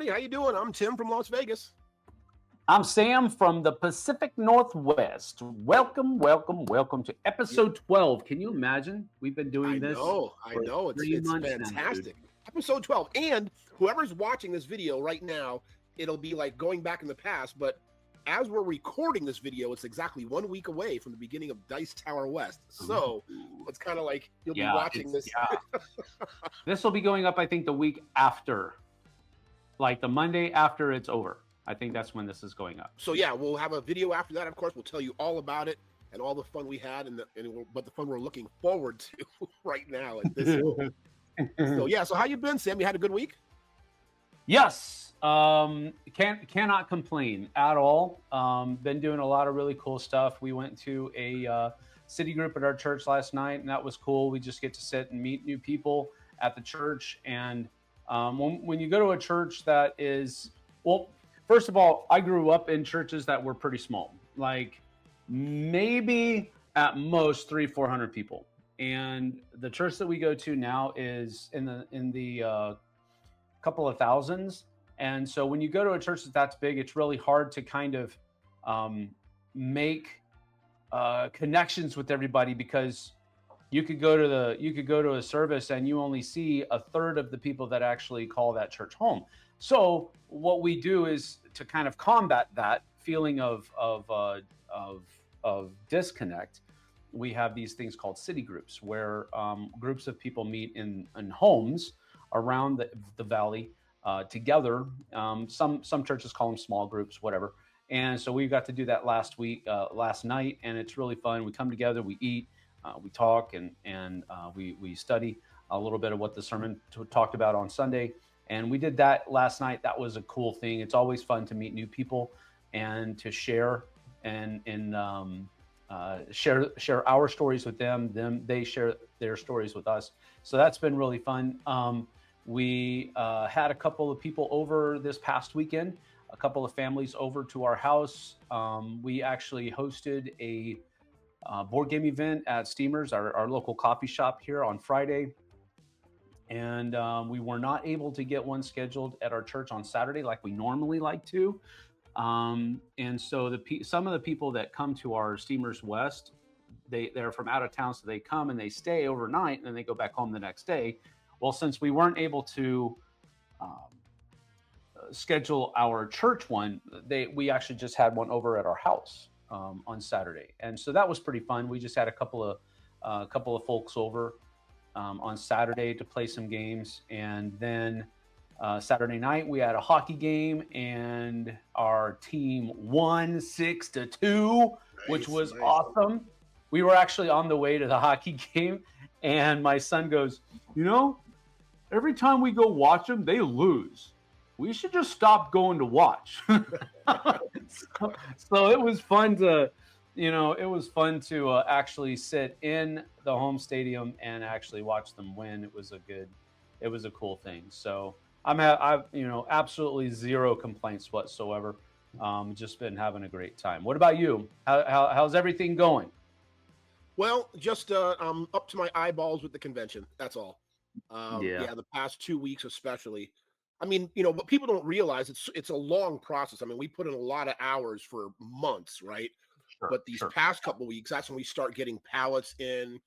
everybody. How you doing? I'm Tim from Las Vegas. I'm Sam from the Pacific Northwest. Welcome to episode 12. Can you imagine? We've been doing this. I know. It's fantastic. Now, episode 12. And whoever's watching this video right now, it'll be like going back in the past. But as we're recording this video, it's exactly 1 week away from the beginning of Dice Tower West. So it's kind of like you'll be watching this. This will be going up, I think, the week after, like the Monday after it's over. I think that's when this is going up. So yeah, we'll have a video after that. Of course, we'll tell you all about it and all the fun we had but the fun we're looking forward to right now at this moment. So how you been, Sam? You had a good week? Yes. Cannot complain at all. Been doing a lot of really cool stuff. We went to a city group at our church last night, and that was cool. We just get to sit and meet new people at the church. And when you go to a church that is, well, first of all, I grew up in churches that were pretty small, like maybe at most 300-400 people. And the church that we go to now is in the couple of thousands. And so when you go to a church that's big, it's really hard to kind of make connections with everybody, because you could go to a service and you only see a third of the people that actually call that church home. So what we do is to kind of combat that feeling of disconnect. We have these things called city groups, where groups of people meet in homes around the valley together. Some churches call them small groups, whatever. And so we got to do that last night, and it's really fun. We come together, we eat, we talk, and we study a little bit of what the sermon talked about on Sunday. And we did that last night. That was a cool thing. It's always fun to meet new people and to share and share our stories with them. They share their stories with us. So that's been really fun. We had a couple of people over this past weekend, a couple of families over to our house. We actually hosted a board game event at Steamers, our local coffee shop here, on Friday. And we were not able to get one scheduled at our church on Saturday like we normally like to. And so some of the people that come to our Steamers West, they're from out of town, so they come and they stay overnight and then they go back home the next day. Well, since we weren't able to schedule our church one, we actually just had one over at our house on Saturday, and so that was pretty fun. We just had a couple of folks over on Saturday to play some games, and then Saturday night we had a hockey game, and our team won 6-2, which was awesome. We were actually on the way to the hockey game, and my son goes, every time we go watch them, they lose. We should just stop going to watch. So it was fun to, actually sit in the home stadium and actually watch them win. It was a cool thing. So I've absolutely zero complaints whatsoever. Just been having a great time. What about you? How's everything going? Well, just I'm up to my eyeballs with the convention. That's all. The past 2 weeks especially. I mean, what people don't realize, it's a long process. I mean, we put in a lot of hours for months, right? Sure, but these past couple of weeks, that's when we start getting pallets in,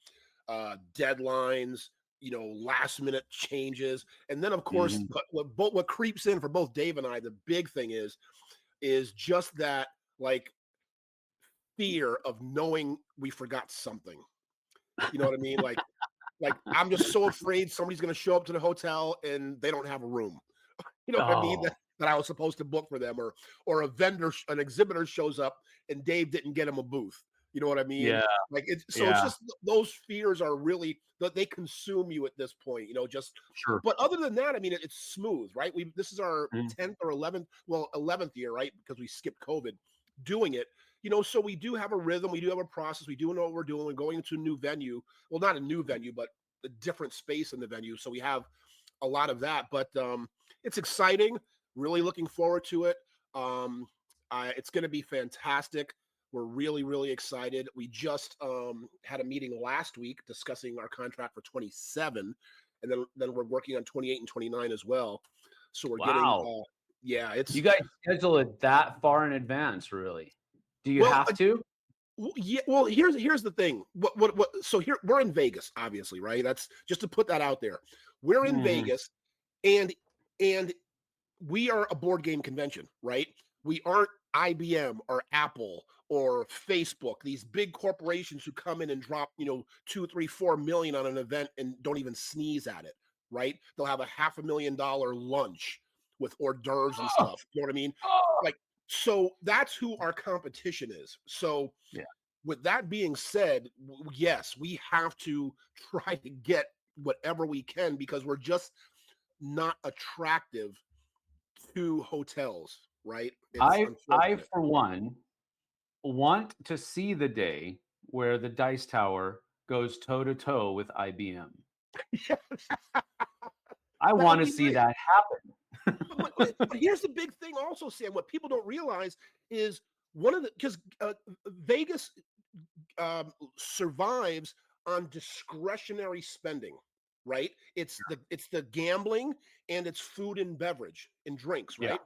deadlines, last minute changes. And then of course, what creeps in for both Dave and I, the big thing is just that, like, fear of knowing we forgot something. You know what I mean? Like I'm just so afraid somebody's going to show up to the hotel and they don't have a room. You know what I mean? That I was supposed to book for them, or a vendor, an exhibitor shows up and Dave didn't get him a booth. You know what I mean? Yeah. It's just those fears are really, they consume you at this point. Sure. But other than that, I mean, it's smooth, right? This is our 10th or 11th year, right? Because we skipped COVID doing it. So we do have a rhythm, we do have a process, we do know what we're doing. We're going into a new venue. Well, not a new venue, but a different space in the venue. So we have a lot of that, but it's exciting. Really looking forward to it. It's going to be fantastic. We're really, really excited. We just had a meeting last week discussing our contract for 27, and then we're working on 28 and 29 as well. So we're getting Yeah, You guys schedule it that far in advance, really? Do you have to? Yeah. Well, here's the thing. What? So here we're in Vegas, obviously, right? That's just to put that out there. We're in Vegas, and we are a board game convention, right? We aren't IBM or Apple or Facebook, these big corporations who come in and drop, 2, 3, 4 million on an event and don't even sneeze at it, right? They'll have a $500,000 lunch with hors d'oeuvres and stuff. You know what I mean? Like, so that's who our competition is. So with that being said, yes, we have to try to get whatever we can because we're just not attractive to hotels, right? I for one want to see the day where the Dice Tower goes toe to toe with IBM. I want to see that happen. but here's the big thing also, Sam, what people don't realize is because Vegas survives on discretionary spending, right? It's the gambling and it's food and beverage and drinks, right?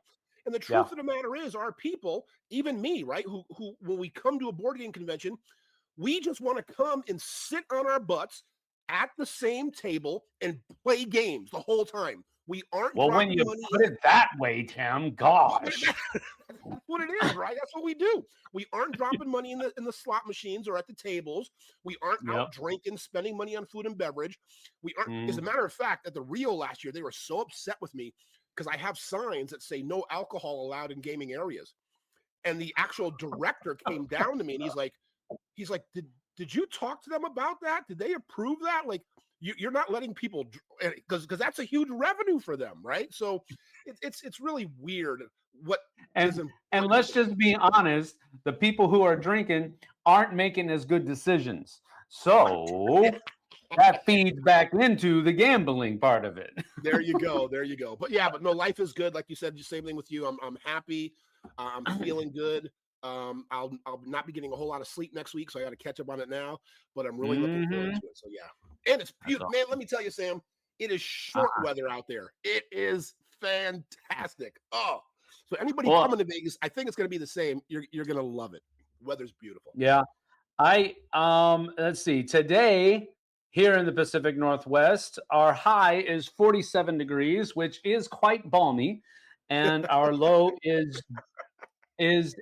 And the truth of the matter is, our people, even me, right, who when we come to a board game convention, we just want to come and sit on our butts at the same table and play games the whole time. We aren't. Well, when you put it that way, Tim, gosh, that's what it is, right? That's what we do. We aren't dropping money in the slot machines or at the tables. We aren't out drinking, spending money on food and beverage. We aren't. As a matter of fact, at the Rio last year, they were so upset with me because I have signs that say no alcohol allowed in gaming areas, and the actual director came down to me and he's like, did you talk to them about that? Did they approve that? Like, you're not letting people, because that's a huge revenue for them, right? So it's really weird. And let's just be honest, the people who are drinking aren't making as good decisions, so that feeds back into the gambling part of it. There you go. But no, life is good. Like you said, the same thing with you. I'm happy. I'm feeling good. I'll not be getting a whole lot of sleep next week, so I got to catch up on it now. But I'm really looking forward to it. So yeah, and it's beautiful, man. Let me tell you, Sam, it is short weather out there. It is fantastic. Oh, so anybody coming to Vegas, I think it's going to be the same. You're going to love it. Weather's beautiful. Yeah, let's see. Today here in the Pacific Northwest, our high is 47 degrees, which is quite balmy, and our low is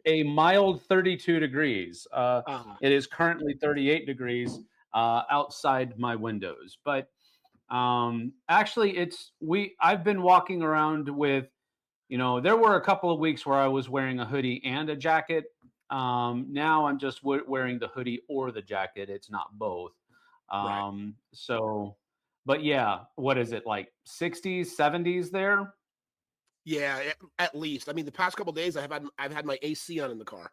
a mild 32 degrees. It is currently 38 degrees outside my windows. But actually, I've been walking around with, there were a couple of weeks where I was wearing a hoodie and a jacket. Now I'm just wearing the hoodie or the jacket. It's not both. Right. So, but yeah, what is it, like 60s, 70s there? Yeah, at least. I mean, the past couple of days I've had my AC on in the car,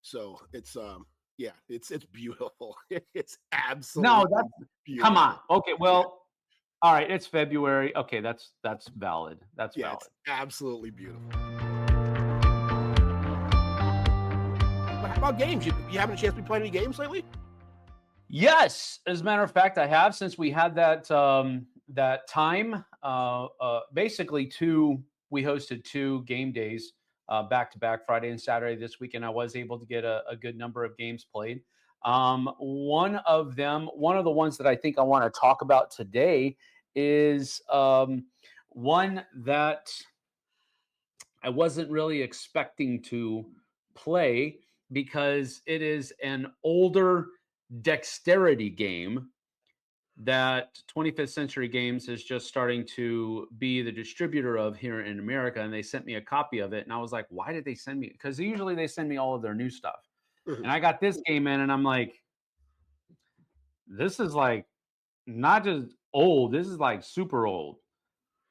so it's it's beautiful. It's absolutely beautiful. Come on. Okay, well, all right. It's February. Okay, that's valid. That's valid. It's absolutely beautiful. But how about games? You having a chance to be playing any games lately? Yes, as a matter of fact, I have, since we had that time. Basically, we hosted 2 game days back to back, Friday and Saturday this weekend. I was able to get a good number of games played. One of the ones that I think I want to talk about today is one that I wasn't really expecting to play, because it is an older dexterity game that 25th Century Games is just starting to be the distributor of here in America. And they sent me a copy of it. And I was like, why did they send me? Because usually they send me all of their new stuff. And I got this game in and I'm like, this is like not just old, this is like super old.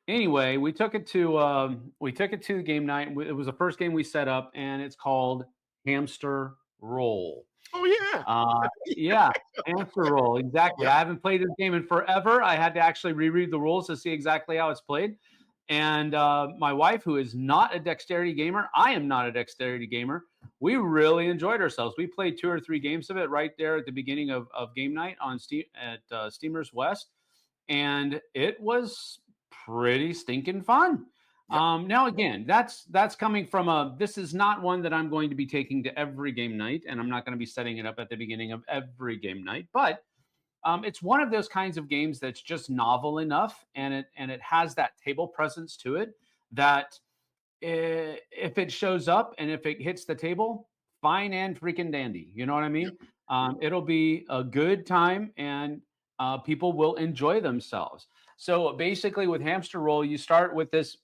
Anyway, we took it to the game night. It was the first game we set up, and it's called Hamster Roll. Oh yeah. Yeah, Hamster Roll. Exactly. I haven't played this game in forever. I had to actually reread the rules to see exactly how it's played. And my wife, who is not a dexterity gamer, I am not a dexterity gamer, we really enjoyed ourselves. We played 2 or 3 games of it right there at the beginning of game night on Steam at Steamers West, and it was pretty stinking fun. Now again, that's coming from this is not one that I'm going to be taking to every game night, and I'm not going to be setting it up at the beginning of every game night, but it's one of those kinds of games that's just novel enough, and it has that table presence to it that if it shows up and if it hits the table, fine and freaking dandy. You know what I mean? It'll be a good time, and people will enjoy themselves. So basically, with Hamster Roll, you start with this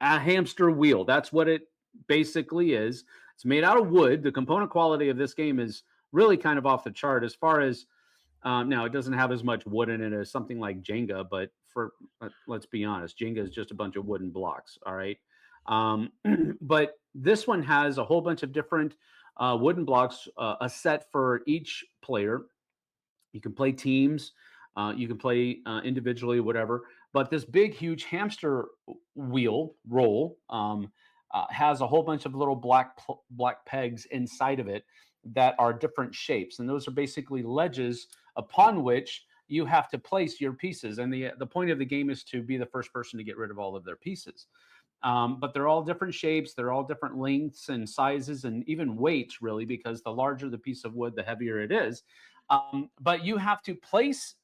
a hamster wheel. That's what it basically is. It's made out of wood. The component quality of this game is really kind of off the chart as far as now, it doesn't have as much wood in it as something like Jenga, but let's be honest, Jenga is just a bunch of wooden blocks. All right. But this one has a whole bunch of different wooden blocks, a set for each player. You can play teams, you can play individually, whatever. But this big, huge hamster wheel roll has a whole bunch of little black pegs inside of it that are different shapes, and those are basically ledges upon which you have to place your pieces. And the point of the game is to be the first person to get rid of all of their pieces. But they're all different shapes, they're all different lengths and sizes, and even weights, really, because the larger the piece of wood, the heavier it is. But you have to place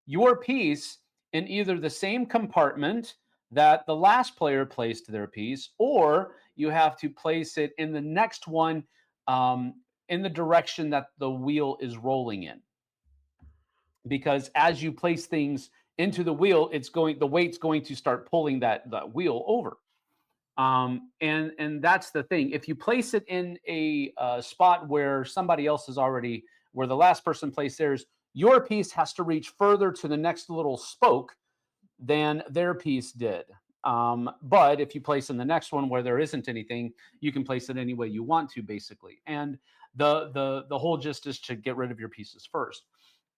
your piece in either the same compartment that the last player placed their piece, or you have to place it in the next one in the direction that the wheel is rolling in. Because as you place things into the wheel, the weight's going to start pulling that wheel over. And that's the thing. If you place it in a spot where somebody else is already, where the last person placed theirs, your piece has to reach further to the next little spoke than their piece did. But if you place in the next one where there isn't anything, you can place it any way you want to, basically. And the whole gist is to get rid of your pieces first.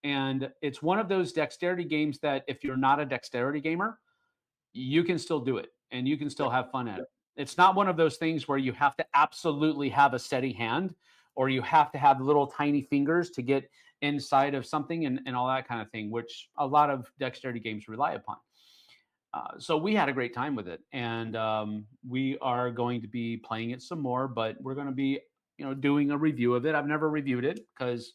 And it's one of those dexterity games that if you're not a dexterity gamer, you can still do it and you can still have fun at it. It's not one of those things where you have to absolutely have a steady hand or you have to have little tiny fingers to get inside of something and all that kind of thing, which a lot of dexterity games rely upon. So we had a great time with it, and we are going to be playing it some more, but we're going to be, doing a review of it. I've never reviewed it because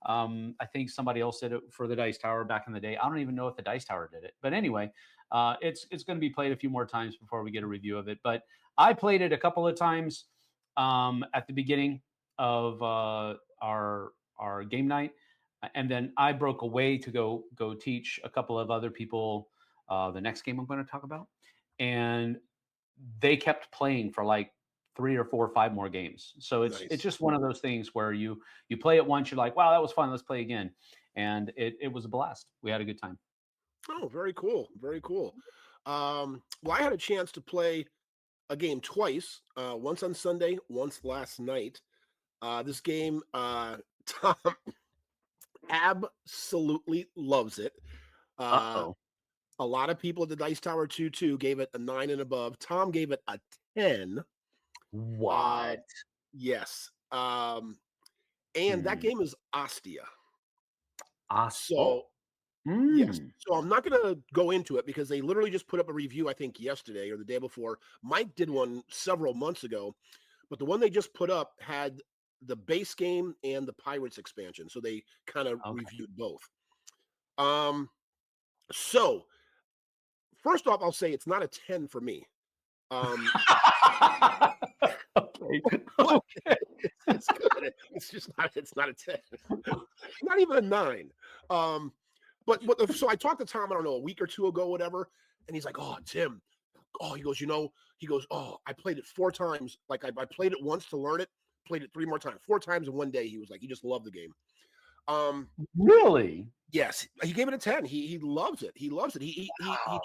I think somebody else did it for the Dice Tower back in the day. I don't even know if the Dice Tower did it, but anyway, it's going to be played a few more times before we get a review of it. But I played it a couple of times at the beginning of our game night, and then I broke away to go teach a couple of other people the next game I'm going to talk about, and they kept playing for like 3 or 4 or 5 more games. So it's just one of those things where you play it once, you're like, wow, that was fun, let's play again, and it was a blast. We had a good time. Oh, very cool, very cool. Well, I had a chance to play a game twice, once on Sunday, once last night. This game, Tom absolutely loves it. Uh-oh. A lot of people at the Dice Tower 2 gave it a 9 and above. Tom gave it a 10. What? Yes. And that game is Ostia. So, yes. So I'm not going to go into it because they literally just put up a review, I think, yesterday or the day before. Mike did one several months ago, but the one they just put up had the base game and the Pirates expansion. So they kind of reviewed both. So first off, I'll say it's not a 10 for me. Okay. It's good. It's just not a 10. Not even a 9. So I talked to Tom, I don't know, a week or 2 ago, whatever, and he's like, "Oh, Tim." Oh, he goes, "Oh, I played it 4 times. Like I played it once to learn it, played it 3 more times. 4 times in one day." He was like, he just loved the game. Really? Yes, he gave it a 10. He loves it. He loves it. He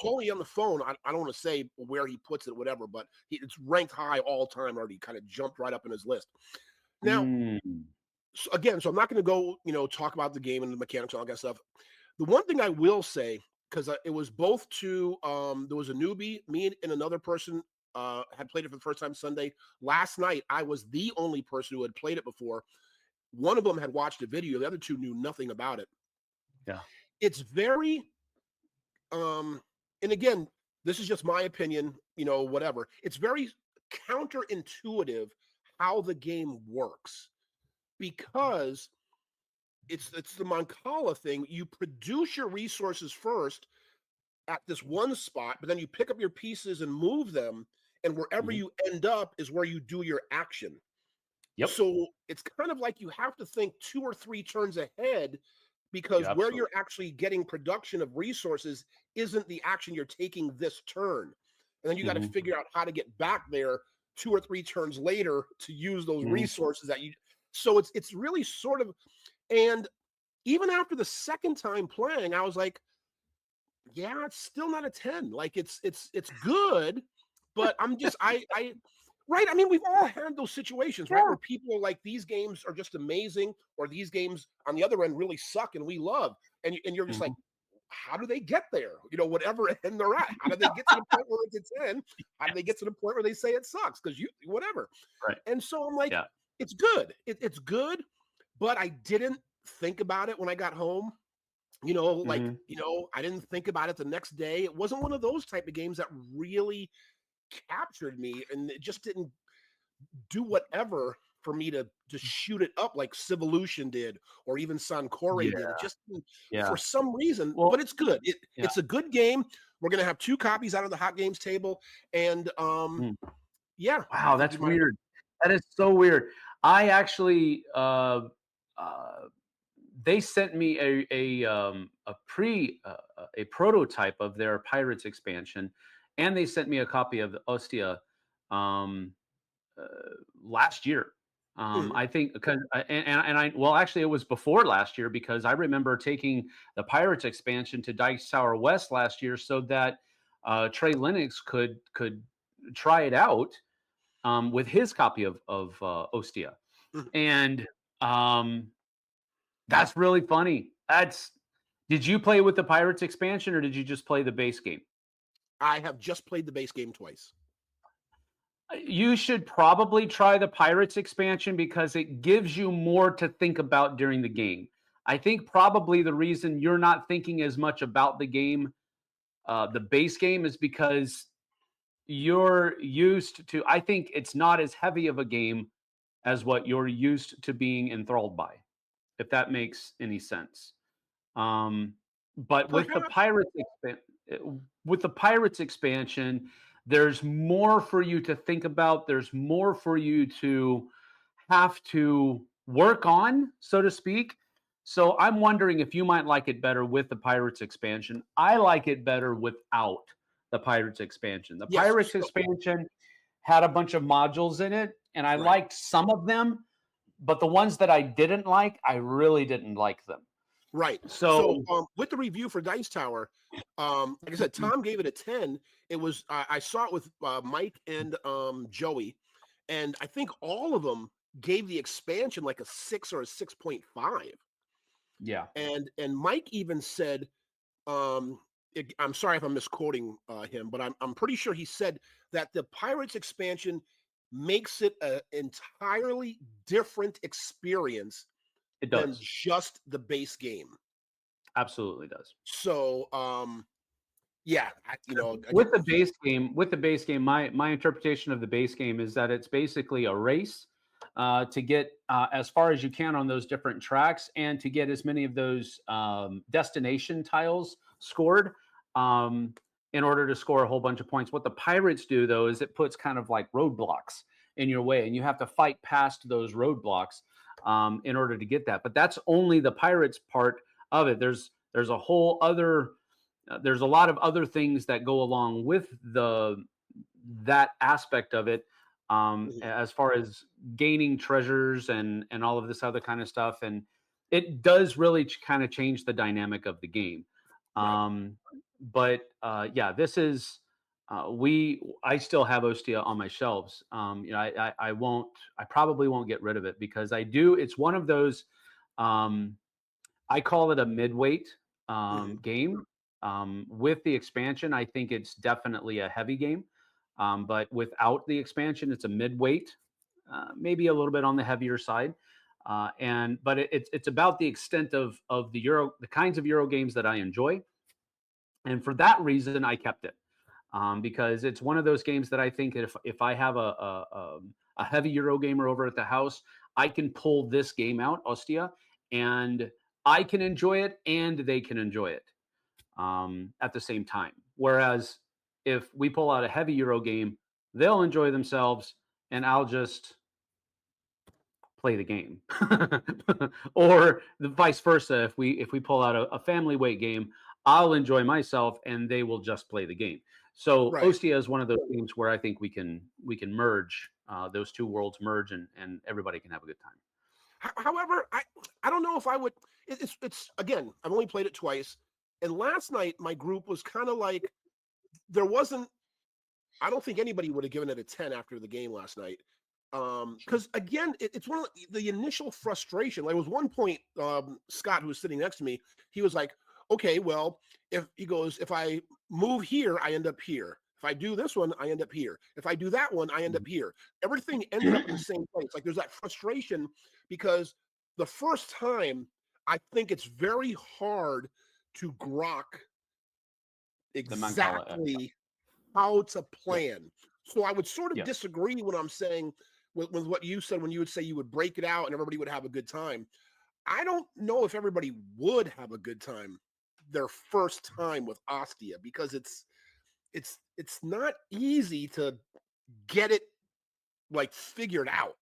told me on the phone. I don't want to say where he puts it, whatever, but it's ranked high all time already. Kind of jumped right up in his list. Now, so I'm not going to go, talk about the game and the mechanics and all that stuff. The one thing I will say, because it was both to there was a newbie, me and another person had played it for the first time Sunday. Last night, I was the only person who had played it before. One of them had watched a video. The other 2 knew nothing about it. Yeah. It's very, and again, this is just my opinion, whatever. It's very counterintuitive how the game works, because it's the Mancala thing. You produce your resources first at this one spot, but then you pick up your pieces and move them, and wherever you end up is where you do your action. Yep. So it's kind of like you have to think 2 or 3 turns ahead, because where you're actually getting production of resources isn't the action you're taking this turn. And then you got to figure out how to get back there 2 or 3 turns later to use those resources that you. So it's really sort of, and even after the second time playing, I was like, yeah, it's still not a 10. Like it's good, but I'm just right. I mean, we've all had those situations, right? Where people are like, these games are just amazing, or these games on the other end really suck and we love. And you're just like, how do they get there? Whatever end they're at. How do they get to the point where it's a 10? How do they get to the point where they say it sucks? Because whatever. Right. And so I'm like, it's good. It's good, but I didn't think about it when I got home. I didn't think about it the next day. It wasn't one of those type of games that really captured me, and it just didn't do whatever for me to shoot it up like Civolution did, or even Sankore did. It just for some reason, but it's good. It's a good game. We're gonna have 2 copies out of the Hot Games table, and wow, that's weird. That is so weird. I actually they sent me a prototype of their Pirates expansion, and they sent me a copy of the Ostia last year. I think because actually it was before last year, because I remember taking the Pirates expansion to Dice Tower West last year so that Trey Lennox could try it out with his copy of Ostia, and that's really funny. Did you play with the Pirates expansion, or did you just play the base game? I have just played the base game twice. You should probably try the Pirates expansion because it gives you more to think about during the game. I think probably the reason you're not thinking as much about the game, the base game, is because you're used to, I think it's not as heavy of a game as what you're used to being enthralled by, if that makes any sense. But with the Pirates expansion, there's more for you to think about. There's more for you to have to work on, so to speak. So I'm wondering if you might like it better with the Pirates expansion. I like it better without the Pirates expansion. The Pirates expansion had a bunch of modules in it, and I liked some of them, but the ones that I didn't like, I really didn't like them. Right. So with the review for Dice Tower, like I said, Tom gave it a 10. It was I saw it with Mike and Joey, and I think all of them gave the expansion like a 6 or a 6.5. Yeah. And Mike even said, I'm sorry if I'm misquoting him, but I'm pretty sure he said that the Pirates expansion makes it an entirely different experience than just the base game. Absolutely does. So, with the base game, my interpretation of the base game is that it's basically a race to get as far as you can on those different tracks, and to get as many of those destination tiles scored in order to score a whole bunch of points. What the Pirates do, though, is it puts kind of like roadblocks in your way, and you have to fight past those roadblocks in order to get that. But that's only the Pirates part of it. There's a whole other there's a lot of other things that go along with that aspect of it, as far as gaining treasures and all of this other kind of stuff, and it does really kind of change the dynamic of the game. But this is I still have Ostia on my shelves. I probably won't get rid of it, because it's one of those, I call it a mid-weight game. With the expansion, I think it's definitely a heavy game. But without the expansion, it's a mid-weight, maybe a little bit on the heavier side. But it's about the extent of the kinds of Euro games that I enjoy. And for that reason, I kept it. because it's one of those games that I think if I have a heavy Euro gamer over at the house, I can pull this game out, Ostia, and I can enjoy it and they can enjoy it at the same time. Whereas if we pull out a heavy Euro game, they'll enjoy themselves and I'll just play the game. Or the vice versa. If we pull out a family weight game, I'll enjoy myself and they will just play the game. So Right. Ostia is one of those games where I think we can merge those two worlds merge and everybody can have a good time. However, I don't know if I would. It's again, I've only played it twice, and last night my group was kind of like there wasn't. I don't think anybody would have given it a 10 after the game last night. Because again, it's one of the initial frustration. Like, was one point, Scott, who was sitting next to me, he was like, "Okay, well, if I move here, I end up here. If I do this one, I end up here. If I do that one, I end up here. Everything ended up in the same place." Like, there's that frustration because the first time, I think it's very hard to grok exactly how to plan. So I would sort of disagree when I'm saying with what you said when you would say you would break it out and everybody would have a good time. I don't know if everybody would have a good time their first time with Ostia because it's not easy to get it like figured out.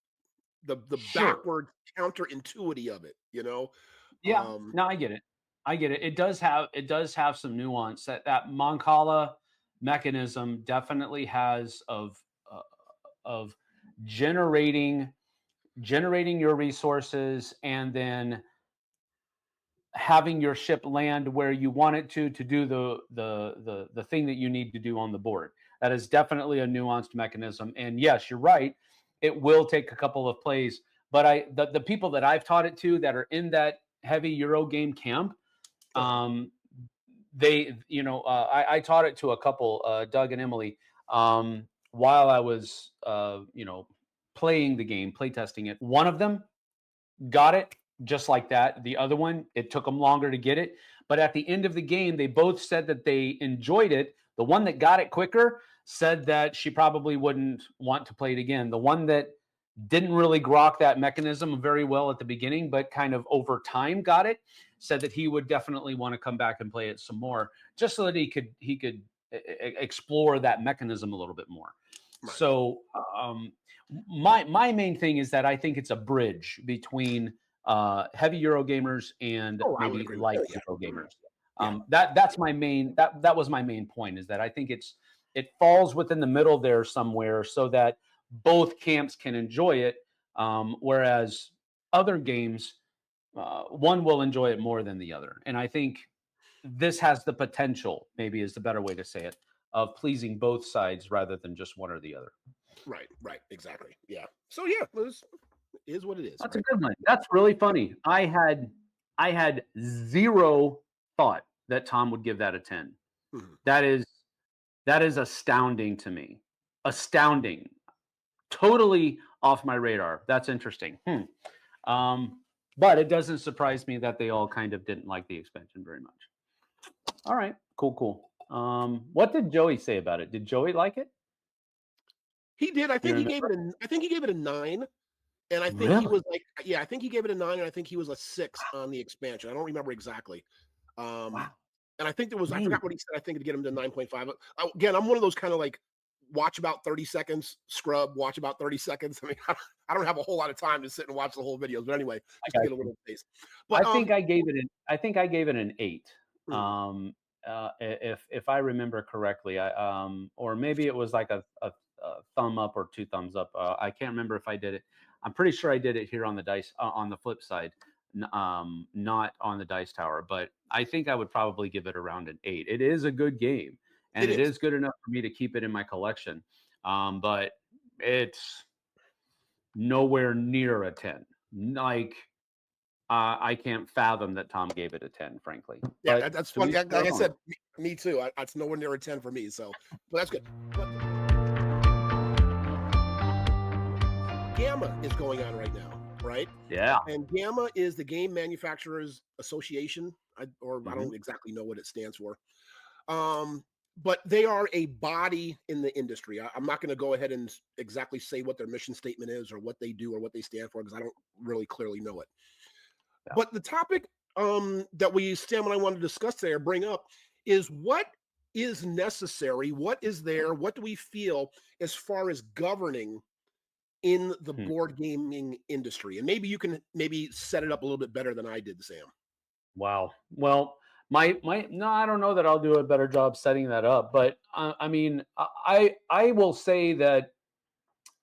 The backward counterintuitivity of it, you know? Yeah, no, I get it. It does have some nuance that Mancala mechanism definitely has of generating your resources and then having your ship land where you want it to do the thing that you need to do on the board. That is definitely a nuanced mechanism. And yes, you're right. It will take a couple of plays, but the people that I've taught it to that are in that heavy Euro game camp, I taught it to a couple, Doug and Emily, while I was, playing the game, play testing it. One of them got it just like that. The other one, it took them longer to get it. But at the end of the game, they both said that they enjoyed it. The one that got it quicker said that she probably wouldn't want to play it again. The one that didn't really grok that mechanism very well at the beginning, but kind of over time got it, said that he would definitely want to come back and play it some more, just so that he could explore that mechanism a little bit more. Right. So my main thing is that I think it's a bridge between heavy Euro gamers and maybe light Euro gamers. That's my main that was my main point, is that I think it falls within the middle there somewhere so that both camps can enjoy it, whereas other games, one will enjoy it more than the other. And I think this has the potential, maybe is the better way to say it, of pleasing both sides rather than just one or the other. Right, exactly. Yeah. So yeah, it is what it is. That's a good one. That's really funny. I had zero thought that Tom would give that a 10. Mm-hmm. That is astounding to me. Astounding. Totally off my radar. That's interesting. But it doesn't surprise me that they all kind of didn't like the expansion very much. All right, cool. What did Joey say about it? Did Joey like it? He did. I think he gave it a 9. And I think he was like, I think he gave it a 9, and I think he was a 6 on the expansion. I don't remember exactly. Wow. And I think there was, I forgot what he said. I think to get him to 9.5. Again, I'm one of those kind of like watch about 30 seconds, scrub, watch about 30 seconds. I mean, I don't have a whole lot of time to sit and watch the whole videos, but anyway, just to get a little taste. But I think I gave it an 8. If I remember correctly, or maybe it was like a thumb up or 2 thumbs up. I can't remember if I did it. I'm pretty sure I did it here on the dice on the flip side, not on the dice tower. But I think I would probably give it around an 8. It is a good game, and it is good enough for me to keep it in my collection. But it's nowhere near a 10. Like I can't fathom that Tom gave it a 10, frankly. Yeah, but that's funny. Like I said, me too. It's nowhere near a 10 for me. So, but that's good. GAMA is going on right now, right? Yeah. And GAMA is the Game Manufacturers Association, I don't exactly know what it stands for. but they are a body in the industry. I'm not going to go ahead and exactly say what their mission statement is or what they do or what they stand for, because I don't really clearly know it. Yeah. But the topic that Sam and I want to discuss today or bring up is what is necessary, what is there, what do we feel as far as governing in the board gaming industry? And maybe you can set it up a little bit better than I did, Sam. Wow. Well, no, I don't know that I'll do a better job setting that up, but I mean, I will say that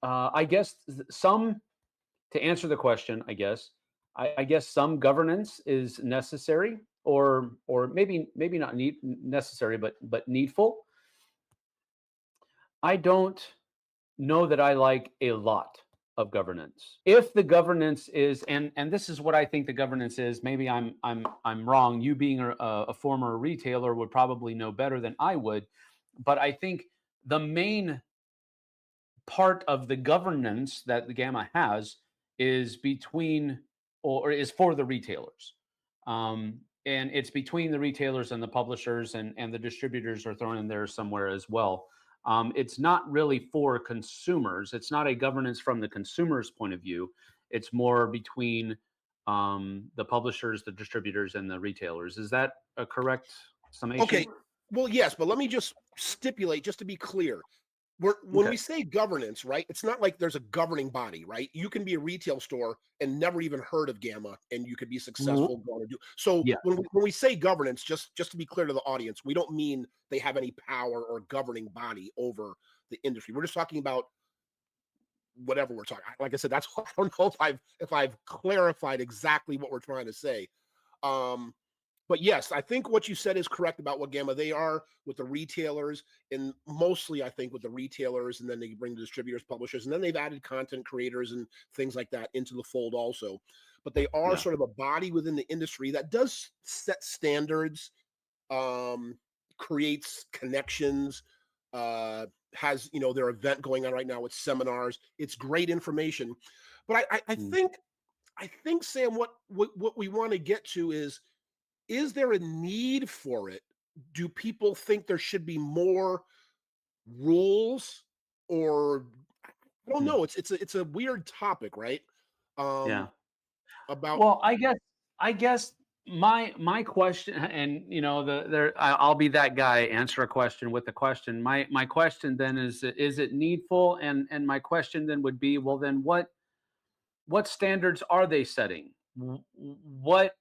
I guess to answer the question, I guess some governance is necessary, or maybe not necessary, but needful. I don't know that I like a lot of governance. If the governance is, and this is what I think the governance is, maybe I'm wrong. You being a former retailer would probably know better than I would, but I think the main part of the governance that the Gamma has is between, or is for the retailers. And it's between the retailers and the publishers, and the distributors are thrown in there somewhere as well. It's not really for consumers. It's not a governance from the consumer's point of view. It's more between the publishers, the distributors, and the retailers. Is that a correct summation? Okay. Well, yes, but let me just stipulate, just to be clear. When we say governance, right, it's not like there's a governing body, right? You can be a retail store and never even heard of Gamma, and you could be successful going to do. So yeah. when we say governance, just to be clear to the audience, we don't mean they have any power or governing body over the industry. We're just talking about whatever we're talking. Like I said, that's I don't know if I've clarified exactly what we're trying to say. But yes, I think what you said is correct about what Gamma they are with the retailers, and mostly I think with the retailers, and then they bring the distributors, publishers, and then they've added content creators and things like that into the fold also. But they are sort of a body within the industry that does set standards, creates connections, has their event going on right now with seminars. It's great information. But I think Sam, what we want to get to is there a need for it? Do people think there should be more rules, or I don't know. It's a weird topic, right? Yeah. About well, I guess my question, and I'll be that guy, answer a question with a question. My question then is it needful? And my question then would be, well, then what standards are they setting? What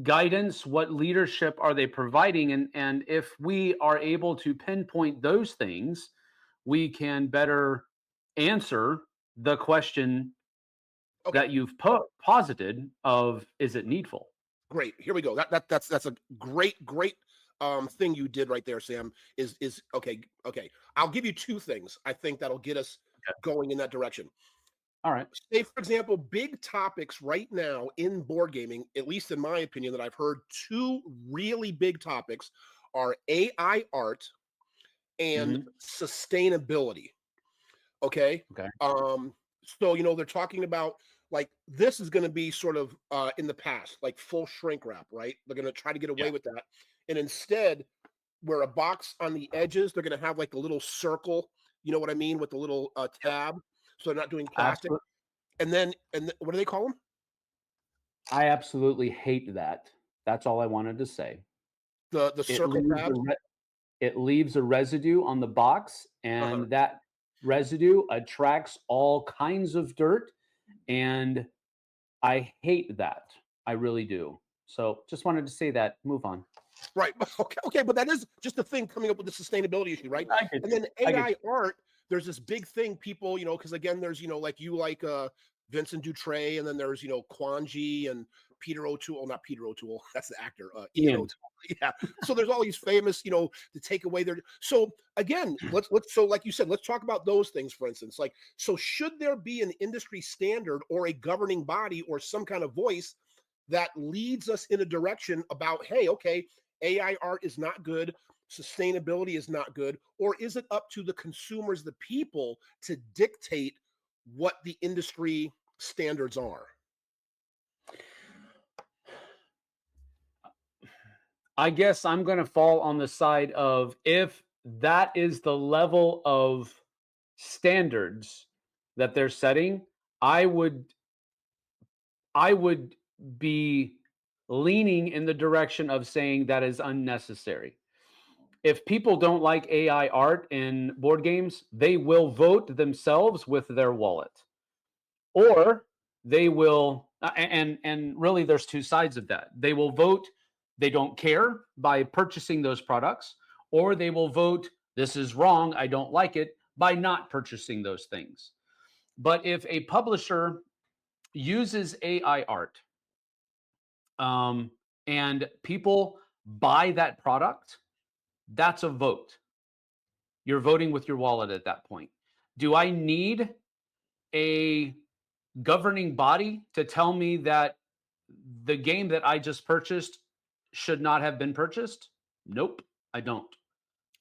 guidance, what leadership are they providing? And if we are able to pinpoint those things, we can better answer the question that you've posited of, is it needful? Great. Here we go. That's a great thing you did right there, Sam. Is okay. I'll give you two things I think that'll get us going in that direction. All right. Say, for example, big topics right now in board gaming, at least in my opinion, that I've heard, two really big topics are AI art and sustainability. Okay. So, they're talking about, like, this is going to be sort of in the past, like full shrink wrap, right? They're going to try to get away with that. And instead, where a box on the edges, they're going to have like a little circle, you know what I mean, with the little tab. So they're not doing plastic. Absolutely. And what do they call them? I absolutely hate that. That's all I wanted to say. The circle tab. It leaves a residue on the box, and that residue attracts all kinds of dirt, and I hate that. I really do. So just wanted to say that. Move on. Right. Okay. But that is just the thing coming up with the sustainability issue, right? And then AI art, there's this big thing people, because again, there's, like Vincent Dutray, and then there's, Kwanji and Peter O'Toole, not Peter O'Toole, that's the actor, Ian O'Toole. Yeah. So there's all these famous, to take away their. So again, so like you said, let's talk about those things, for instance. Like, so should there be an industry standard or a governing body or some kind of voice that leads us in a direction about, hey, okay, AI art is not good, sustainability is not good, or is it up to the consumers, the people, to dictate what the industry standards are? I guess I'm going to fall on the side of, if that is the level of standards that they're setting, I would I would be leaning in the direction of saying that is unnecessary. If people don't like AI art in board games, they will vote themselves with their wallet, or they will, and really there's two sides of that. They will vote they don't care by purchasing those products, or they will vote this is wrong, I don't like it, by not purchasing those things. But if a publisher uses AI art, um, and people buy that product, that's a vote. You're voting with your wallet at that point. Do I need a governing body to tell me that the game that I just purchased should not have been purchased? Nope, I don't.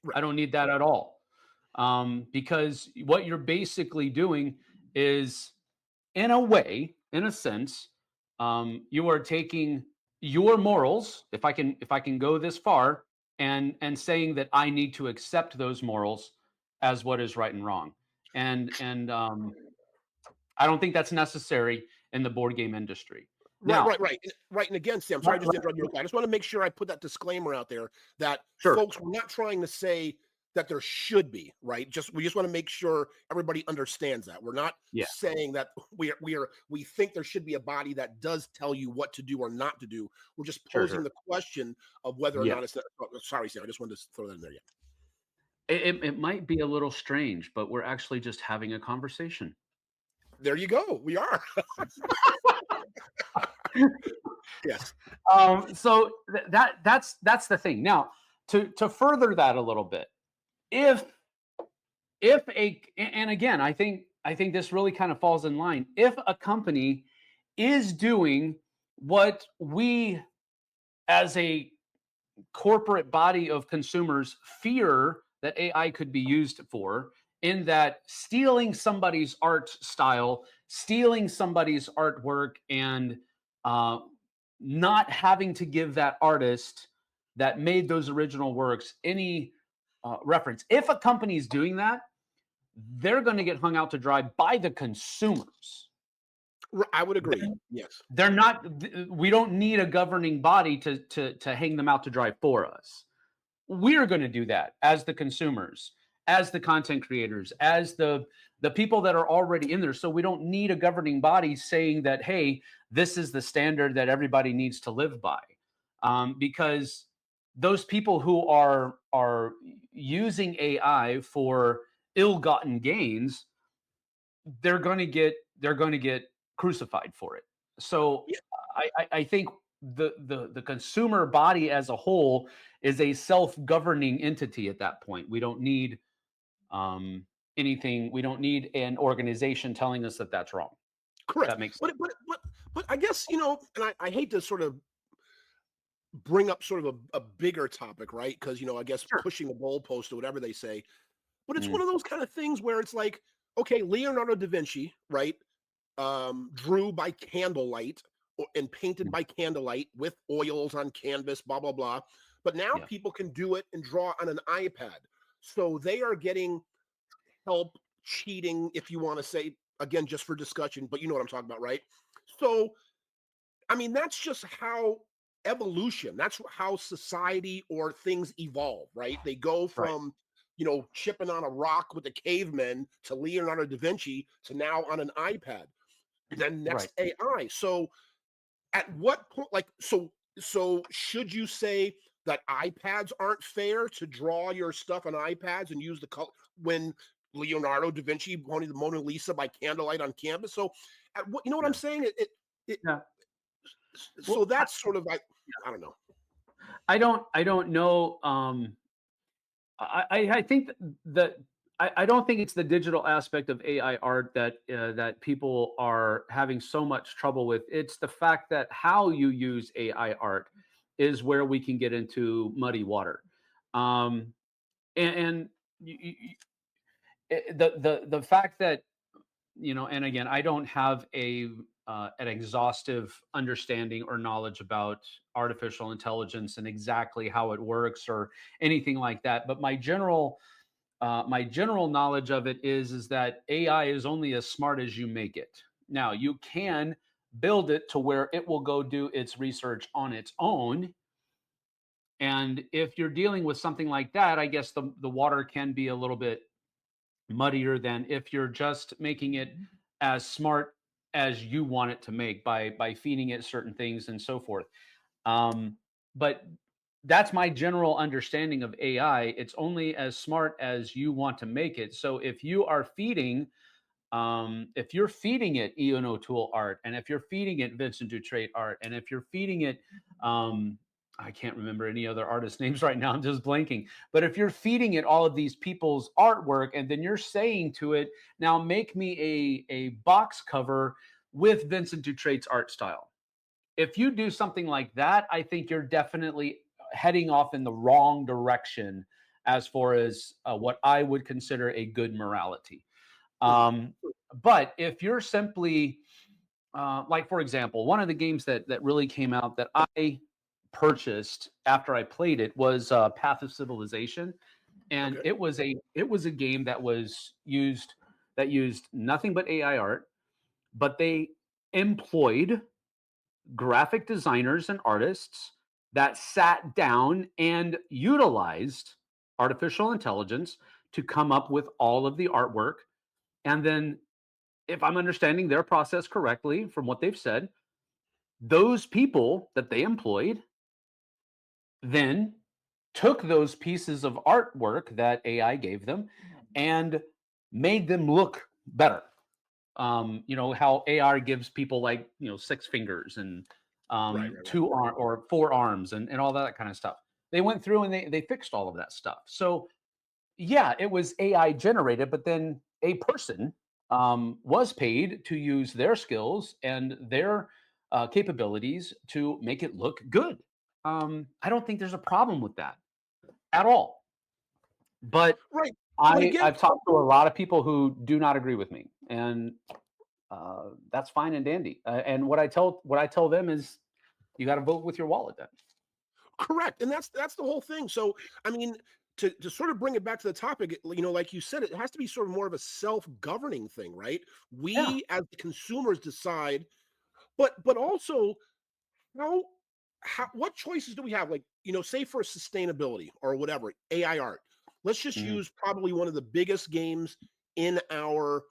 Right. I don't need that at all. Because what you're basically doing is, in a way, in a sense, you are taking your morals, if I can go this far, and saying that I need to accept those morals as what is right and wrong. And I don't think that's necessary in the board game industry. Right, Now, right, right, right. And again, Sam, sorry, right, just to right, interrupt you. I just want to make sure I put that disclaimer out there that sure, folks, we're not trying to say that there should be, right? We just want to make sure everybody understands that. We're not yeah, saying that we think there should be a body that does tell you what to do or not to do. We're just sure, posing sure, the question of whether or yeah. not it's sorry, Sam. I just wanted to throw that in there. Yeah. It might be a little strange, but we're actually just having a conversation. There you go. We are. Yes. So that's the thing. Now, to further that a little bit, if and again, I think this really kind of falls in line. If a company is doing what we, as a corporate body of consumers, fear that AI could be used for, in that stealing somebody's art style, stealing somebody's artwork, and uh, not having to give that artist that made those original works any reference. If a company is doing that, they're going to get hung out to dry by the consumers. I would agree. Yes. They're not. We don't need a governing body to hang them out to dry for us. We're going to do that as the consumers, as the content creators, as the people that are already in there. So we don't need a governing body saying that, hey, this is the standard that everybody needs to live by, because those people who are using AI for ill-gotten gains, they're going to get crucified for it. So Yeah. I think the consumer body as a whole is a self-governing entity at that point. We don't need um, anything. We don't need an organization telling us that that's wrong. Correct. That makes sense. But I guess, and I hate to sort of bring up sort of a bigger topic, right? Because, I guess Sure. pushing the goalpost or whatever they say. But it's Mm, one of those kind of things where it's like, okay, Leonardo da Vinci, right? Drew by candlelight and painted mm, by candlelight with oils on canvas, blah, blah, blah. But now yeah. people can do it and draw on an iPad. So they are getting help cheating, if you want to say, again, just for discussion, but you know what I'm talking about, right? So I mean, that's just how evolution, that's how society or things evolve, right? They go Right. from, chipping on a rock with the cavemen to Leonardo da Vinci to now on an iPad, then Right. next AI. So at what point, like, so should you say that iPads aren't fair to draw your stuff on iPads and use the color when Leonardo da Vinci painted the Mona Lisa by candlelight on canvas? So at what, you know what I'm Yeah. saying? It Yeah. so Well, that's sort of like, I don't know. I don't know. I think that I don't think it's the digital aspect of AI art that people are having so much trouble with. It's the fact that how you use AI art is where we can get into muddy water. Um, and the fact that, and again, I don't have an exhaustive understanding or knowledge about artificial intelligence and exactly how it works or anything like that. But my general knowledge of it is that AI is only as smart as you make it. Now, you can build it to where it will go do its research on its own. And if you're dealing with something like that, I guess the water can be a little bit muddier than if you're just making it as smart as you want it to make by feeding it certain things and so forth. But that's my general understanding of AI. It's only as smart as you want to make it. So if you're feeding it Ian O'Toole art, and if you're feeding it Vincent Dutrait art, and if you're feeding it, I can't remember any other artist names right now. I'm just blanking. But if you're feeding it all of these people's artwork, and then you're saying to it, now make me a box cover with Vincent Dutrait's art style. If you do something like that, I think you're definitely heading off in the wrong direction as far as what I would consider a good morality. But if you're simply like, for example, one of the games that really came out that I purchased after I played it was Path of Civilization, and Okay. it was a game that used nothing but AI art, but they employed graphic designers and artists that sat down and utilized artificial intelligence to come up with all of the artwork. And then, if I'm understanding their process correctly from what they've said, those people that they employed then took those pieces of artwork that AI gave them and made them look better. You know how AR gives people, like, you know, six fingers and Right. two arm or four arms and all that kind of stuff. They went through and they fixed all of that stuff. So yeah, it was AI generated, but then a person was paid to use their skills and their capabilities to make it look good. I don't think there's a problem with that at all. But Right. But again, I've talked to a lot of people who do not agree with me, and that's fine and dandy. And what I tell them is, you got to vote with your wallet. Then. correct. And that's the whole thing. So, I mean, to sort of bring it back to the topic, you know, like you said, it has to be sort of more of a self-governing thing, right? Yeah. We as the consumers decide, but also how what choices do we have? Like, you know, say for sustainability or whatever, AI art. Let's just Mhm. use probably one of the biggest games in our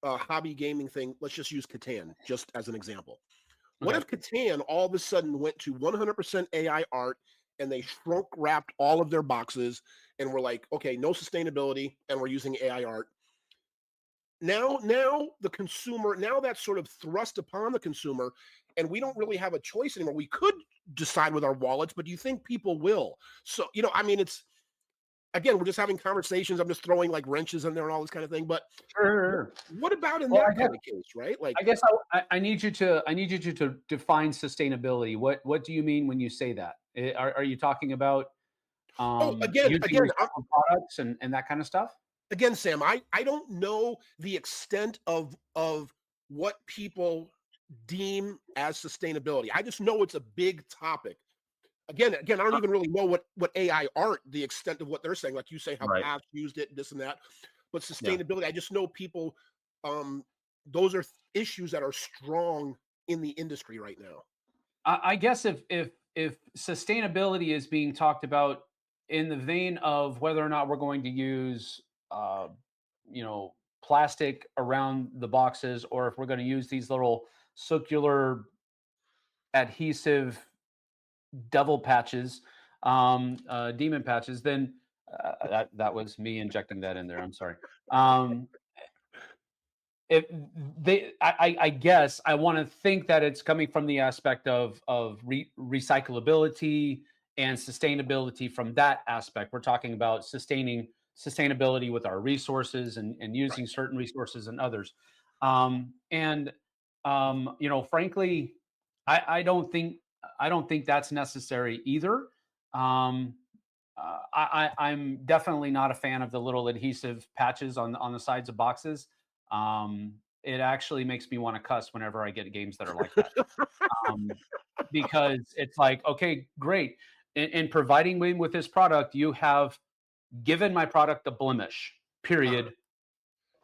hobby gaming thing. Let's just use Catan, just as an example. What Okay. if Catan all of a sudden went to 100% AI art and they shrunk wrapped all of their boxes and were like, okay, no sustainability, and we're using AI art. Now the consumer, now that's sort of thrust upon the consumer, and we don't really have a choice anymore. We could decide with our wallets, but do you think people will? So, you know, I mean, it's again, we're just having conversations. I'm just throwing like wrenches in there and all this kind of thing. But Sure. what about in Well, that kind of case, right? Like, I guess I need you to define sustainability. What do you mean when you say that? Are you talking about oh, using recycled products and that kind of stuff? again, Sam, I don't know the extent of what people deem as sustainability. I just know it's a big topic. Again, I don't even really know what AI art, the extent of what they're saying. Like you say, how Right. Path used it, this and that. But Yeah. sustainability, I just know people. Um, those are issues that are strong in the industry right now. I guess if sustainability is being talked about in the vein of whether or not we're going to use uh, you know, plastic around the boxes, or if we're going to use these little circular adhesive devil patches, demon patches, then that was me injecting that in there. I'm sorry. Um, if I guess I want to think that it's coming from the aspect of recyclability and sustainability. From that aspect, we're talking about sustaining sustainability with our resources and Right. using certain resources and others. And you know, frankly, I don't think that's necessary either. Um, I'm definitely not a fan of the little adhesive patches on the sides of boxes. it actually makes me want to cuss whenever I get games that are like that. Because it's like, okay, great. In providing me with this product, you have given my product a blemish, period,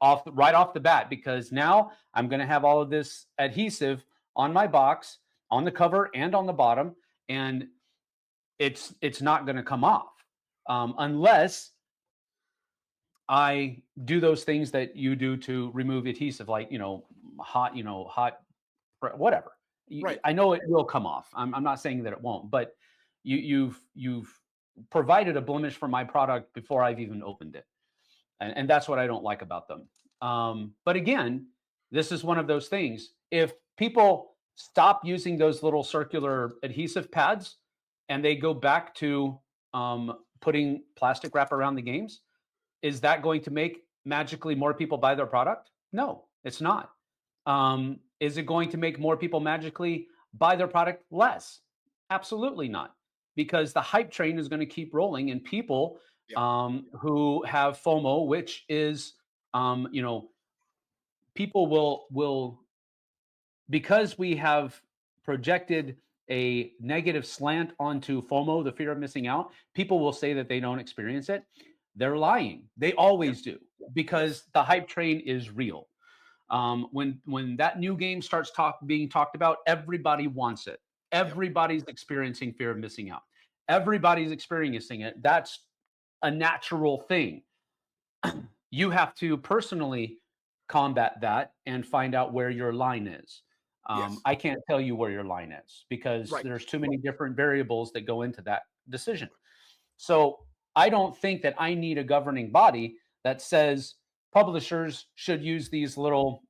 right off the bat, because now I'm going to have all of this adhesive on my box, on the cover and on the bottom, and it's not going to come off unless I do those things that you do to remove adhesive, like hot, whatever. Right. I know it will come off. I'm not saying that it won't, but you've provided a blemish for my product before I've even opened it, and that's what I don't like about them. But again, this is one of those things. If people stop using those little circular adhesive pads and they go back to putting plastic wrap around the games, is that going to make magically more people buy their product? No, it's not. Is it going to make more people magically buy their product less? Absolutely not, because the hype train is going to keep rolling, and people who have FOMO, which is, people will, because we have projected a negative slant onto FOMO, the fear of missing out, people will say that they don't experience it. They're lying. They always do, because the hype train is real. When that new game starts being talked about, everybody wants it. Everybody's experiencing fear of missing out. Everybody's experiencing it. That's a natural thing. You have to personally combat that and find out where your line is. I can't tell you where your line is, because there's too many different variables that go into that decision. So I don't think that I need a governing body that says publishers should use these little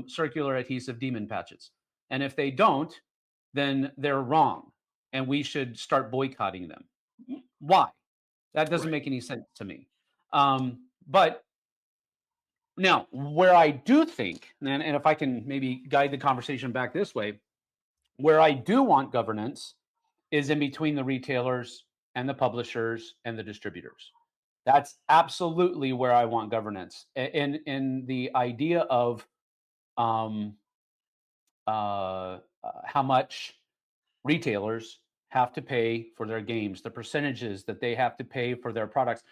circular adhesive demon patches. And if they don't, then they're wrong, and we should start boycotting them. Why? That doesn't make any sense to me. But now, where I do think, and if I can maybe guide the conversation back this way, where I do want governance is in between the retailers and the publishers and the distributors. That's absolutely where I want governance. In the idea of how much retailers have to pay for their games, the percentages that they have to pay for their products.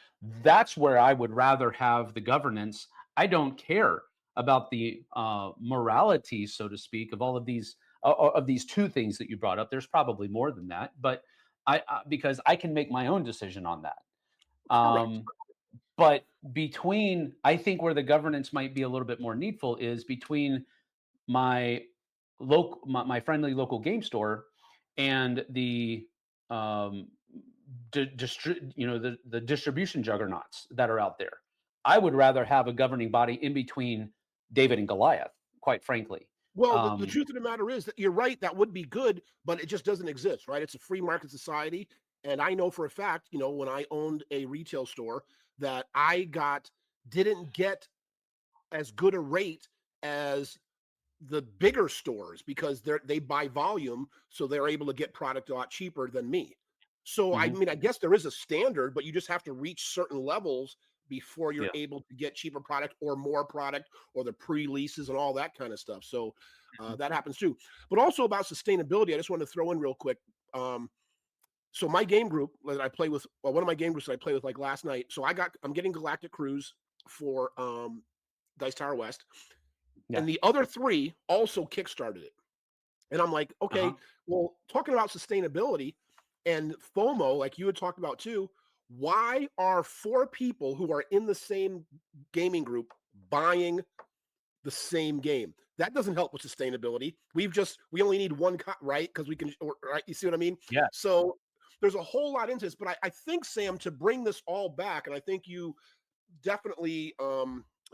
That's where I would rather have the governance. I don't care about the morality, so to speak, of all of these two things that you brought up. There's probably more than that, but because I can make my own decision on that. But I think where the governance might be a little bit more needful is between my friendly local game store and the the distribution juggernauts that are out there. I would rather have a governing body in between David and Goliath, quite frankly. Well, the truth of the matter is that you're right. That would be good, but it just doesn't exist, right? It's a free market society. And I know for a fact, when I owned a retail store, that I didn't get as good a rate as the bigger stores, because they buy volume, so they're able to get product a lot cheaper than me. So I mean, I guess there is a standard, but you just have to reach certain levels before you're able to get cheaper product or more product, or the pre-leases and all that kind of stuff. So that happens too. But also about sustainability, I just want to throw in real quick. So my game group that I play with, one of my game groups that I play with, like last night. So I'm getting Galactic Cruise for Dice Tower West. And the other three also kickstarted it. And I'm like, okay, well, talking about sustainability and FOMO, like you had talked about too, why are 4 people who are in the same gaming group buying the same game? That doesn't help with sustainability. We only need one cut, right? Because we can, right? You see what I mean? Yeah. So there's a whole lot into this, but I think, Sam, to bring this all back, and I think you definitely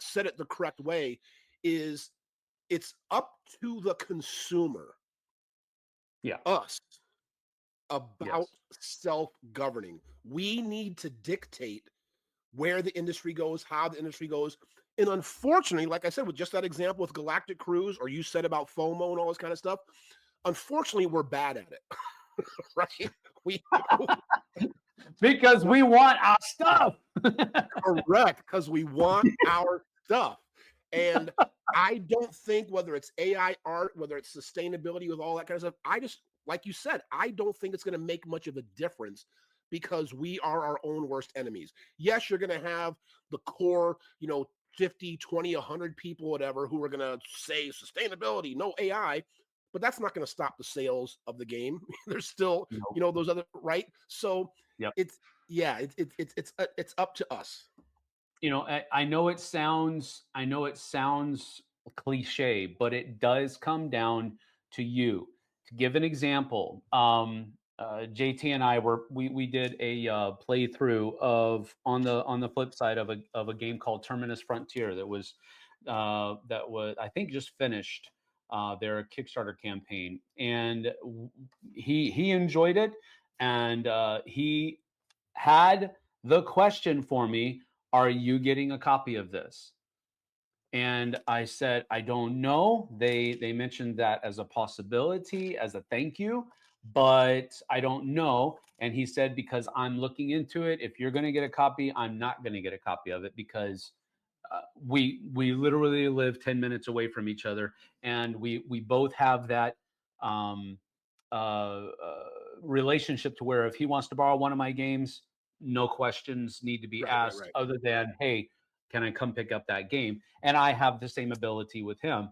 said it the correct way, is it's up to the consumer, us, about self-governing. We need to dictate where the industry goes, how the industry goes. And unfortunately, like I said, with just that example with Galactic Cruise, or you said about FOMO and all this kind of stuff, unfortunately, we're bad at it. Right? Because we want our stuff. Correct, because we want our stuff. And I don't think whether it's AI art, whether it's sustainability with all that kind of stuff, I just, like you said, I don't think it's going to make much of a difference because we are our own worst enemies. Yes, you're going to have the core, 50, 20, 100 people, whatever, who are going to say sustainability, no AI, but that's not going to stop the sales of the game. There's still, Nope. those other, right? So Yep. it's up to us. I know it sounds cliche, but it does come down to you. To give an example, JT and I we did a playthrough of on the flip side of a game called Terminus Frontier that was I think just finished their Kickstarter campaign, and he enjoyed it, and he had the question for me, are you getting a copy of this? And I said, I don't know. They mentioned that as a possibility, as a thank you, but I don't know. And he said, because I'm looking into it, if you're going to get a copy, I'm not going to get a copy of it because we literally live 10 minutes away from each other, and we both have that um, relationship to where if he wants to borrow one of my games, no questions need to be Right, right, asked right. other than, hey, can I come pick up that game? And I have the same ability with him.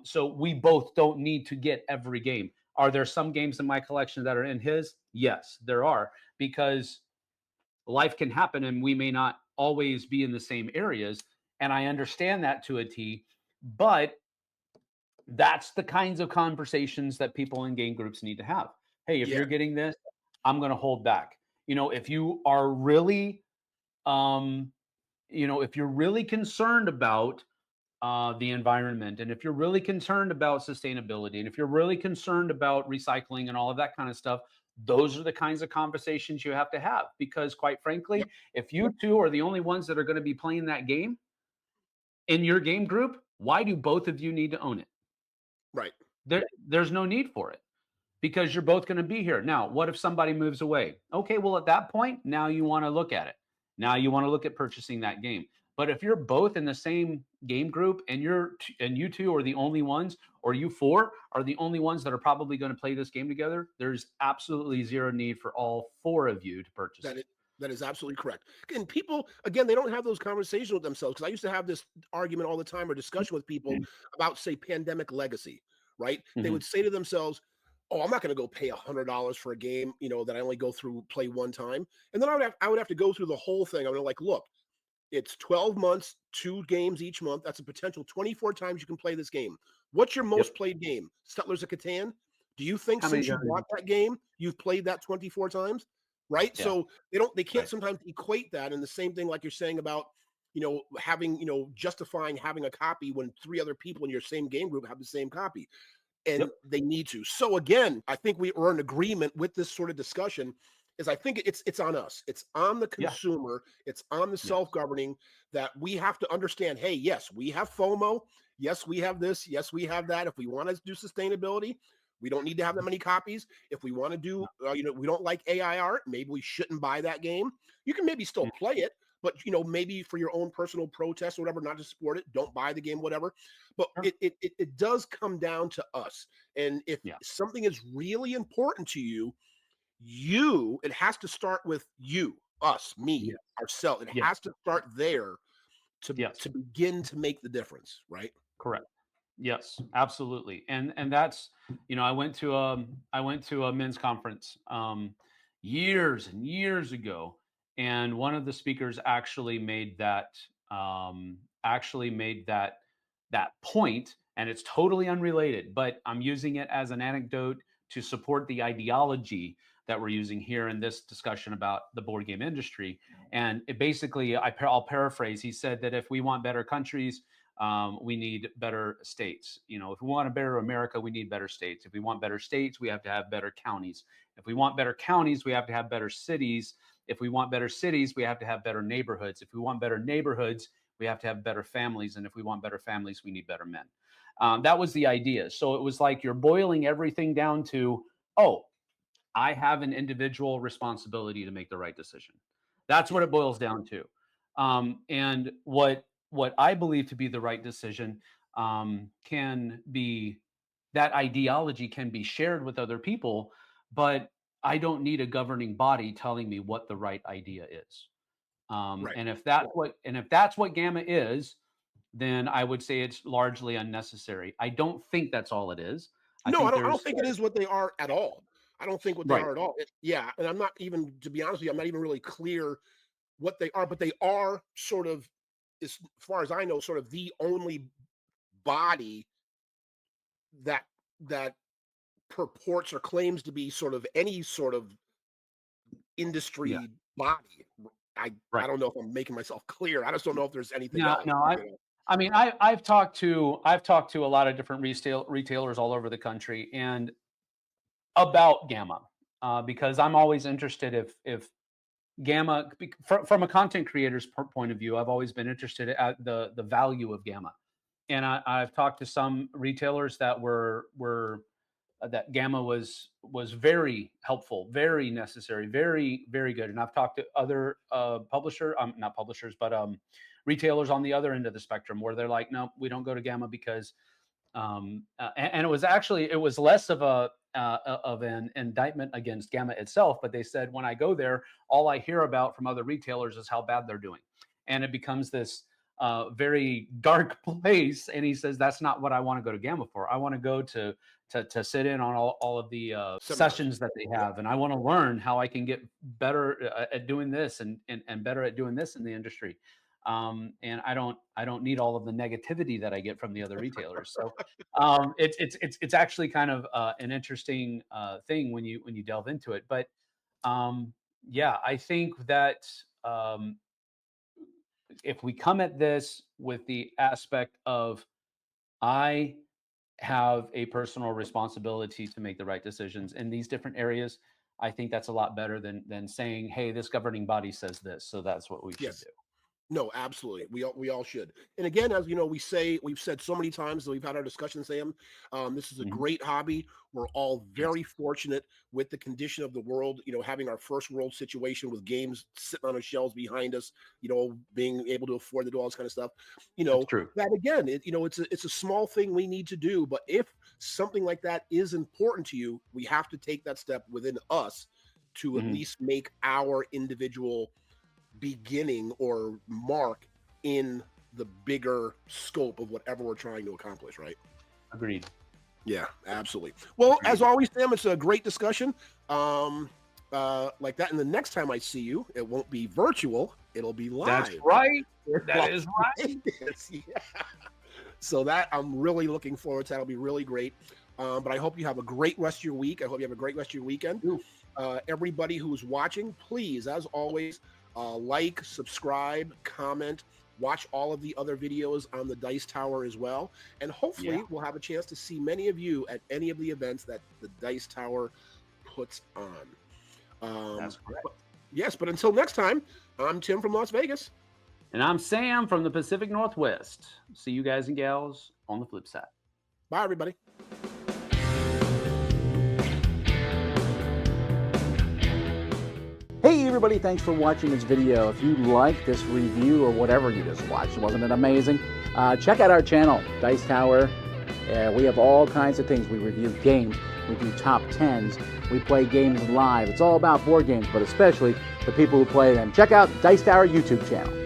So we both don't need to get every game. Are there some games in my collection that are in his? Yes, there are, because life can happen and we may not always be in the same areas. And I understand that to a T, but that's the kinds of conversations that people in game groups need to have. Hey, if Yeah, you're getting this, I'm going to hold back. If you are really, um, if you're really concerned about the environment, and if you're really concerned about sustainability, and if you're really concerned about recycling and all of that kind of stuff, those are the kinds of conversations you have to have. Because, quite yep, frankly, if you two are the only ones that are going to be playing that game in your game group, why do both of you need to own it? right. There's no need for it, because you're both going to be here. Now, what if somebody moves away? Okay, well, at that point, now you want to look at it. Now you want to look at purchasing that game. But if you're both in the same game group and you two are the only ones, or you four are the only ones that are probably going to play this game together, there's absolutely zero need for all four of you to purchase That it. is that is absolutely correct. And people, again, they don't have those conversations with themselves because I used to have this argument all the time or discussion with people about, say, pandemic legacy, right? They Mhm. would say to themselves, "Oh, I'm not going to go pay $100 for a game, that I only go through play one time." And then I would have to go through the whole thing. I would like, look, it's 12 months, 2 games each month. That's a potential 24 times you can play this game. What's your Yep. most played game? Settlers of Catan? Do you think How many since you guys? bought that game, you've played that 24 times? Right? Yeah. So they can't Right. sometimes equate that. And the same thing, like you're saying about, having, justifying having a copy when 3 other people in your same game group have the same copy and Yep. they need to. So again, I think we're in agreement with this sort of discussion. Is I think it's on us. It's on the Yeah. consumer. It's on the Yes. self-governing that we have to understand. Hey, yes, we have FOMO. Yes, we have this. Yes, we have that. If we want to do sustainability, we don't need to have that many copies. If we want to do, we don't like AI art. Maybe we shouldn't buy that game. You can maybe still Mm. play it, but maybe for your own personal protest or whatever, not to support it. Don't buy the game, whatever. But Sure. it does come down to us. And if Yeah. something is really important to you, it has to start with you, us, me, Yeah. ourselves. It Yes. has to start there to Yes. to begin to make the difference, right? Correct. Yes, absolutely. And that's, I went to a men's conference years and years ago, and one of the speakers actually made that point, and it's totally unrelated, but I'm using it as an anecdote to support the ideology that we're using here in this discussion about the board game industry. And it basically, I'll paraphrase. He said that if we want better countries, we need better states. If we want a better America, we need better states. If we want better states, we have to have better counties. If we want better counties, we have to have better cities. If we want better cities, we have to have better neighborhoods. If we want better neighborhoods, we have to have better families. And if we want better families, we need better men. That was the idea. So it was like you're boiling everything down to, oh, I have an individual responsibility to make the right decision. That's what Yeah. it boils down to. And what I believe to be the right decision can be, that ideology can be shared with other people, but I don't need a governing body telling me what the right idea is. Right. And if that's what gamma is, then I would say it's largely unnecessary. I don't think that's all it is. I No, think I don't there's think it is what they are at all. I don't think what they right. are at all. Yeah, and I'm not even, to be honest with you, I'm not even really clear what they are, but they are sort of, as far as I know, sort of the only body that that purports or claims to be sort of any sort of Yeah. industry body. I Right. don't know if I'm making myself clear. I just don't know if there's anything No, else. no. You know? I mean, I've talked to a lot of different retailers all over the country and about gamma, because I'm always interested if gamma from a content creator's point of view. I've always been interested at the value of gamma, and I've talked to some retailers that were that gamma was very helpful, very necessary, very good. And I've talked to other not publishers, but retailers on the other end of the spectrum where they're like, no, we don't go to gamma because and it was less of an indictment against gamma itself, but they said when I go there, all I hear about from other retailers is how bad they're doing, and it becomes this very dark place. And he says that's not what I want to go to gamma for. I want to go to sit in on all of the Seminars. sessions that they have, and I want to learn how I can get better at doing this and better at doing this in the industry. And I don't need all of the negativity that I get from the other retailers. So it's actually kind of an interesting thing when you delve into it. But yeah, I think that if we come at this with the aspect of I have a personal responsibility to make the right decisions in these different areas, I think that's a lot better than saying, "Hey, this governing body says this, so that's what we should Yes. do." No, absolutely. We all should. And again, as you know, we've said so many times that we've had our discussion, Sam. This is a Mhm. great hobby. We're all Yes. very fortunate with the condition of the world. Having our first world situation with games sitting on our shelves behind us. Being able to afford to do all this kind of stuff. That's true. That again, it's a small thing we need to do. But if something like that is important to you, we have to take that step within us to at Mhm. least make our individual beginning or mark in the bigger scope of whatever we're trying to accomplish, right? Agreed. Yeah, absolutely. Well, as Agreed. always, Sam, it's a great discussion. Like that. And the next time I see you, it won't be virtual, it'll be That's live. right. That is right. Yeah. So that I'm really looking forward to. That'll be really great. But I hope you have a great rest of your week. I hope you have a great rest of your weekend. Everybody who's watching, please, as always, like, subscribe, comment, watch all of the other videos on the Dice Tower as well. And hopefully we'll have a chance to see many of you at any of the events that the Dice Tower puts on. That's correct. Yes, but until next time, I'm Tim from Las Vegas. And I'm Sam from the Pacific Northwest. See you guys and gals on the flip side. Bye, everybody. Hey everybody, thanks for watching this video. If you like this review or whatever you just watched, wasn't it amazing? Check out our channel, Dice Tower. We have all kinds of things. We review games, we do top 10s, we play games live. It's all about board games, but especially the people who play them. Check out Dice Tower YouTube channel.